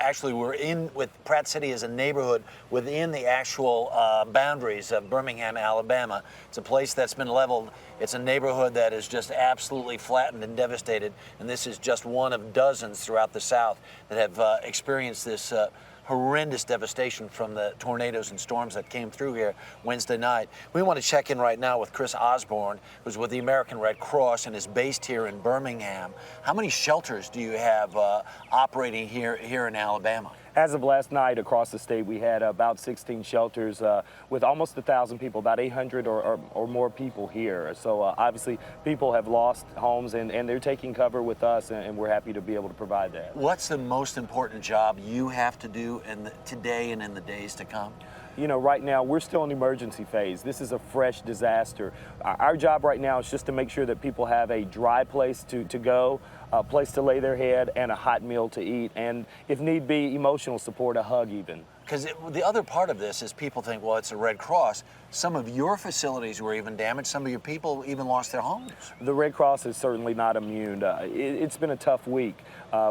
actually, we're in with Pratt City as a neighborhood within the actual boundaries of Birmingham, Alabama. It's a place that's been leveled. It's a neighborhood that is just absolutely flattened and devastated, and this is just one of dozens throughout the South that have experienced this horrendous devastation from the tornadoes and storms that came through here Wednesday night. We want to check in right now with Chris Osborne, who's with the American Red Cross and is based here in Birmingham. How many shelters do you have operating here in Alabama? As of last night, across the state, we had about 16 shelters with almost 1,000 people, about 800 or more people here. So obviously, people have lost homes, and they're taking cover with us, and we're happy to be able to provide that. What's the most important job you have to do today and in the days to come? You know, right now, we're still in the emergency phase. This is a fresh disaster. Our job right now is just to make sure that people have a dry place to go, a place to lay their head, and a hot meal to eat, and if need be, emotional support, a hug even. Because the other part of this is people think, well, it's a Red Cross. Some of your facilities were even damaged. Some of your people even lost their homes. The Red Cross is certainly not immune. It's been a tough week.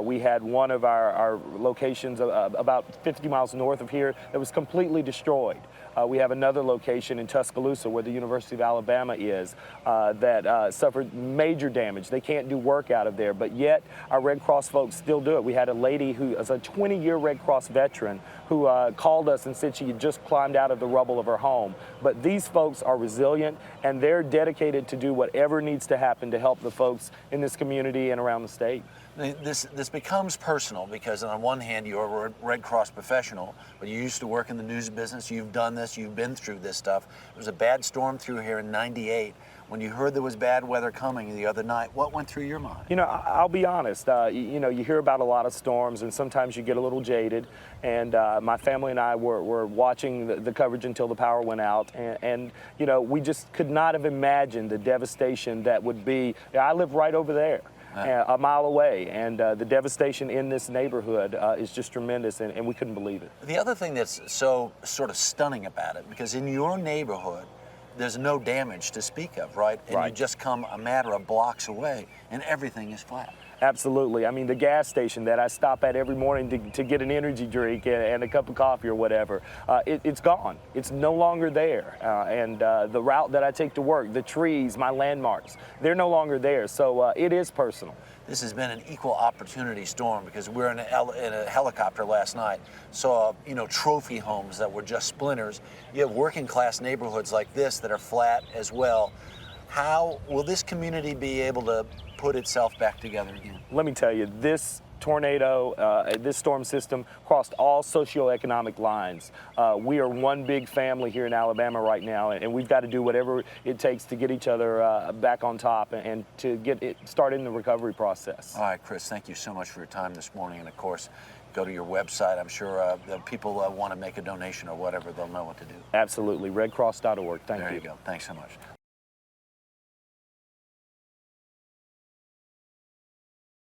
We had one of our locations about 50 miles north of here that was completely destroyed. We have another location in Tuscaloosa where the University of Alabama is that suffered major damage. They can't do work out of there, but yet our Red Cross folks still do it. We had a lady who is a 20-year Red Cross veteran who called us and said she had just climbed out of the rubble of her home. But these folks are resilient, and they're dedicated to do whatever needs to happen to help the folks in this community and around the state. This becomes personal because on one hand you're a Red Cross professional, but you used to work in the news business. You've done this, you've been through this stuff. There was a bad storm through here in '98. When you heard there was bad weather coming the other night, what went through your mind? You know, I'll be honest, you know, you hear about a lot of storms and sometimes you get a little jaded, and my family and I were watching the coverage until the power went out, and you know, we just could not have imagined the devastation that would be. I live right over there. A mile away, and the devastation in this neighborhood is just tremendous, and we couldn't believe it. The other thing that's so sort of stunning about it, because in your neighborhood, there's no damage to speak of, right? And right. You just come a matter of blocks away, and everything is flat. Absolutely. I mean, the gas station that I stop at every morning to get an energy drink and a cup of coffee or whatever, it's gone. It's no longer there. And the route that I take to work, the trees, my landmarks, they're no longer there. So it is personal. This has been an equal opportunity storm because we were in a helicopter last night, saw, you know, trophy homes that were just splinters. You have working class neighborhoods like this that are flat as well. How will this community be able to put itself back together again? Let me tell you, this tornado, this storm system crossed all socioeconomic lines. We are one big family here in Alabama right now, and we've got to do whatever it takes to get each other back on top and to get it started in the recovery process. All right, Chris, thank you so much for your time this morning. And of course, go to your website. I'm sure people want to make a donation or whatever, they'll know what to do. Absolutely. redcross.org. Thank you. There you go. Thanks so much.